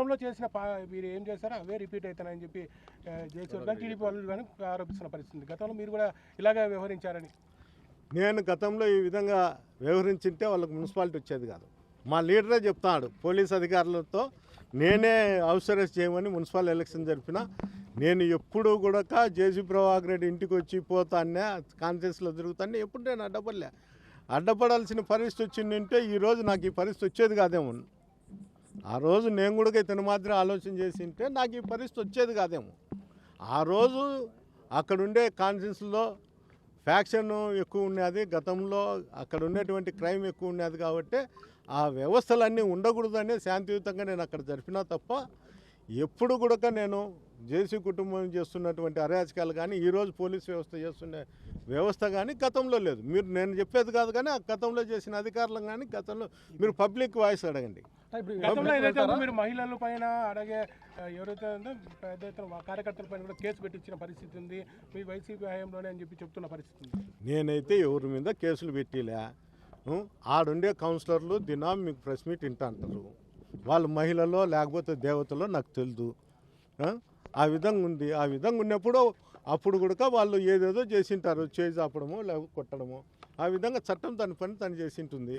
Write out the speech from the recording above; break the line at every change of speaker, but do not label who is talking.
గతంలో చేసిన మీరు ఏం చేశారో అవే రిపీట్ అవుతానని చెప్పి జేసీ కానీ టీడీపీ వాళ్ళు కానీ ఆరోపిస్తున్న పరిస్థితి. గతంలో మీరు కూడా ఇలాగే వ్యవహరించారని.
నేను గతంలో ఈ విధంగా వ్యవహరించింటే వాళ్ళకి మున్సిపాలిటీ వచ్చేది కాదు. మా లీడరే చెప్తాడు పోలీస్ అధికారులతో నేనే హౌస్ అరెస్ట్ చేయమని మున్సిపల్ ఎలక్షన్ జరిపిన. నేను ఎప్పుడు కూడా జేసీ ప్రభాకర్ రెడ్డి ఇంటికి వచ్చి పోతానే కాన్ఫరెన్స్లో తిరుగుతానే ఎప్పుడు నేను అడ్డపడాల్సిన పరిస్థితి వచ్చిందంటే ఈరోజు నాకు ఈ పరిస్థితి వచ్చేది కాదేమో. ఆ రోజు నేను కూడా ఇతని మాత్రం ఆలోచన చేసి ఉంటే నాకు ఈ పరిస్థితి వచ్చేది కాదేమో. ఆ రోజు అక్కడుండే కాన్ఫరెన్స్లో ఫ్యాక్షన్ ఎక్కువ ఉన్నది, గతంలో అక్కడ ఉండేటువంటి క్రైమ్ ఎక్కువ ఉన్నది కాబట్టి ఆ వ్యవస్థలన్నీ ఉండకూడదని శాంతియుతంగా నేను అక్కడ జరిపినా తప్ప ఎప్పుడు కూడా నేను జేసీ కుటుంబం చేస్తున్నటువంటి అరాచకాలు కానీ ఈరోజు పోలీస్ వ్యవస్థ చేస్తున్న వ్యవస్థ కానీ గతంలో లేదు. మీరు నేను చెప్పేది కాదు కానీ ఆ గతంలో చేసిన అధికారులు కానీ గతంలో మీరు పబ్లిక్ వాయిస్ అడగండి.
గతంలో ఏదైతే మీరు మహిళల పైన అడిగే ఎవరైతే ఉందో పెద్ద ఎత్తున కార్యకర్తల పైన కూడా కేసు పెట్టించిన పరిస్థితి ఉంది మీ వైసీపీ హయాంలోనే అని చెప్పి చెప్తున్న పరిస్థితి ఉంది.
నేనైతే ఎవరి మీద కేసులు పెట్టిలే. ఆడుండే కౌన్సిలర్లు దినం మీకు ప్రెస్ మీట్ వింటా అంటారు. వాళ్ళు మహిళలో లేకపోతే దేవతలో నాకు తెలియదు. ఆ విధంగా ఉంది. ఆ విధంగా ఉన్నప్పుడు అప్పుడు కూడా వాళ్ళు ఏదేదో చేసింటారు, చేయి చాపడము లేకపోతే కొట్టడము. ఆ విధంగా చట్టం తన పని తను చేసింటుంది.